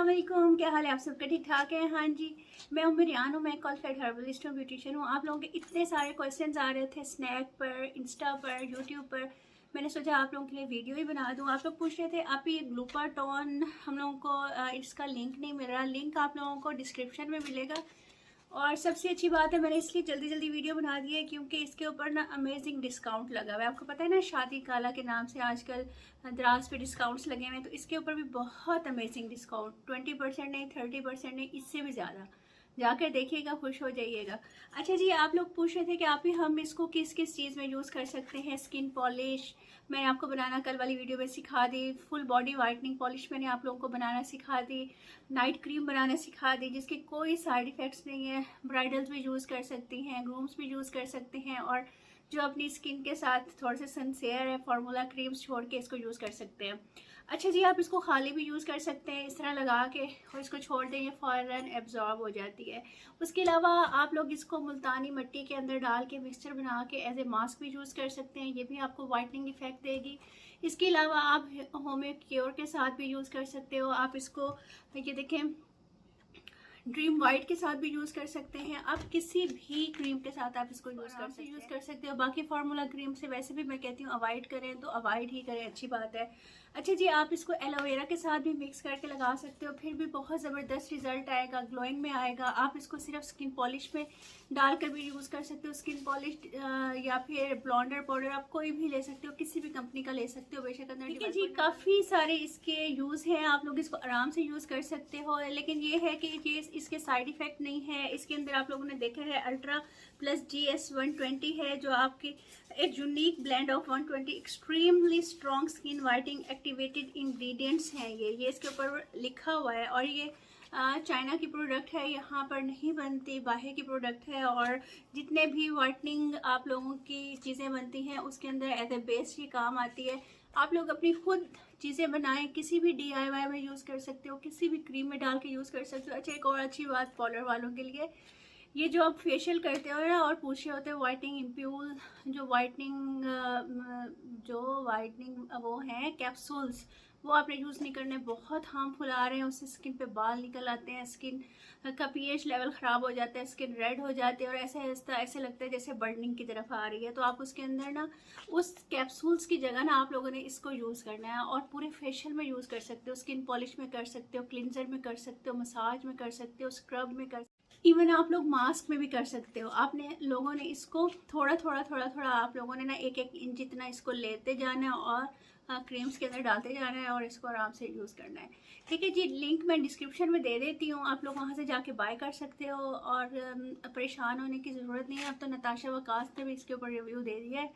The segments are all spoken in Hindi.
अस्सलाम वालेकुम, क्या हाल है आप सबके? ठीक ठाक है? हाँ जी, मैं रियान हूँ। मैं क्वालिफाइड हर्बलिस्ट हूँ, ब्यूटिशियन हूँ। आप लोगों के इतने सारे क्वेश्चंस आ रहे थे स्नैप पर, इंस्टा पर, यूट्यूब पर। मैंने सोचा आप लोगों के लिए वीडियो ही बना दूँ। आप लोग पूछ रहे थे आप ये ग्लूकाटॉन हम लोगों को इसका लिंक नहीं मिल रहा। लिंक आप लोगों को डिस्क्रिप्शन में मिलेगा। और सबसे अच्छी बात है, मैंने इसलिए जल्दी जल्दी वीडियो बना दी है क्योंकि इसके ऊपर ना अमेजिंग डिस्काउंट लगा हुआ है। आपको पता है ना, शादी काला के नाम से आजकल दराज पे डिस्काउंट्स लगे हुए हैं, तो इसके ऊपर भी बहुत अमेजिंग डिस्काउंट, 20% नहीं, 30% नहीं, इससे भी ज़्यादा। जाकर देखिएगा, खुश हो जाइएगा। अच्छा जी, आप लोग पूछ रहे थे कि आप ही हम इसको किस किस चीज़ में यूज़ कर सकते हैं। स्किन पॉलिश मैंने आपको बनाना कल वाली वीडियो में सिखा दी। फुल बॉडी वाइटनिंग पॉलिश मैंने आप लोगों को बनाना सिखा दी। नाइट क्रीम बनाना सिखा दी जिसके कोई साइड इफ़ेक्ट्स नहीं है। ब्राइडल्स भी यूज़ कर सकती हैं, ग्रूम्स भी यूज़ कर सकते हैं, और जो अपनी स्किन के साथ थोड़े से सिंसियर है, फार्मूला क्रीम्स छोड़ के इसको यूज़ कर सकते हैं। अच्छा जी, आप इसको खाली भी यूज़ कर सकते हैं, इस तरह लगा के और इसको छोड़ दें, ये फ़ौरन एब्जॉर्ब हो जाती है। उसके अलावा आप लोग इसको मुल्तानी मिट्टी के अंदर डाल के मिक्सचर बना के एज ए मास्क भी यूज़ कर सकते हैं, ये भी आपको वाइटनिंग इफेक्ट देगी। इसके अलावा आप होम क्योर के साथ भी यूज़ कर सकते हो। आप इसको ये देखें, ड्रीम वाइट के साथ भी यूज़ कर सकते हैं। आप किसी भी क्रीम के साथ आप इसको यूज़ कर सकते हो। बाकी फार्मूला क्रीम से वैसे भी मैं कहती हूँ अवॉइड करें, तो अवॉइड ही करें, अच्छी बात है। अच्छा जी, आप इसको एलोवेरा के साथ भी मिक्स करके लगा सकते हो, फिर भी बहुत ज़बरदस्त रिजल्ट आएगा, ग्लोइंग में आएगा। आप इसको सिर्फ स्किन पॉलिश में डालकर भी यूज़ कर सकते हो। स्किन पॉलिश या फिर ब्लॉन्डर पाउडर आप कोई भी ले सकते हो, किसी भी कंपनी का ले सकते हो, बेशक अंदर। ठीक है जी, काफ़ी सारे इसके यूज़ हैं, आप लोग इसको आराम से यूज़ कर सकते हो। लेकिन ये है कि ये इसके साइड इफ़ेक्ट नहीं है। इसके अंदर आप लोगों ने देखा है अल्ट्रा प्लस GS120 है, जो आपकी एक unique blend of 120 extremely strong skin whitening activated ingredients हैं। ये इसके ऊपर लिखा हुआ है, और ये चाइना की प्रोडक्ट है, यहाँ पर नहीं बनती, बाहर की प्रोडक्ट है। और जितने भी वाइटनिंग आप लोगों की चीज़ें बनती हैं उसके अंदर एज ए बेस ही काम आती है। आप लोग अपनी खुद चीज़ें बनाएं, किसी भी DIY में यूज़ कर सकते हो, किसी भी क्रीम में डाल के यूज़ कर सकते हो। अच्छा, एक और अच्छी बात पार्लर वालों के लिए, ये जो आप फेशियल करते हो ना और पूछ रहे होते हो वाइटनिंग इम्प्यूल, जो वाइटनिंग वो हैं कैप्सूल्स, वो आपने यूज़ नहीं करने, बहुत हार्मफुल आ रहे हैं। उससे स्किन पे बाल निकल आते हैं, स्किन का pH लेवल ख़राब हो जाता है, स्किन रेड हो जाती है, और ऐसे लगता है जैसे बर्निंग की तरफ आ रही है। तो आप उसके अंदर ना उस कैप्सूल्स की जगह ना आप लोगों ने इसको यूज़ करना है, और पूरे फेशियल में यूज़ कर सकते हो, स्किन पॉलिश में कर सकते हो, क्लिनजर में कर सकते हो, मसाज में कर सकते हो, स्क्रब में कर, इवन आप लोग मास्क में भी कर सकते हो। आपने लोगों ने इसको थोड़ा थोड़ा आप लोगों ने ना एक इंच जितना इसको लेते जाना है, और क्रीम्स के अंदर डालते जाना है, और इसको आराम से यूज़ करना है। ठीक है जी, लिंक मैं डिस्क्रिप्शन में दे देती हूँ, आप लोग वहाँ से जाके बाय कर सकते हो, और परेशान होने की ज़रूरत नहीं है। अब तो नताशा वकास ने भी इसके ऊपर रिव्यू दे दिया है,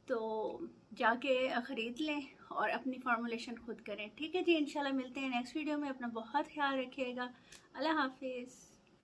तो जाके ख़रीद लें और अपनी फार्मूलेशन खुद करें। ठीक है जी, इंशाल्लाह मिलते हैं नेक्स्ट वीडियो में। अपना बहुत ख्याल रखिएगा। अल्लाह हाफिज़।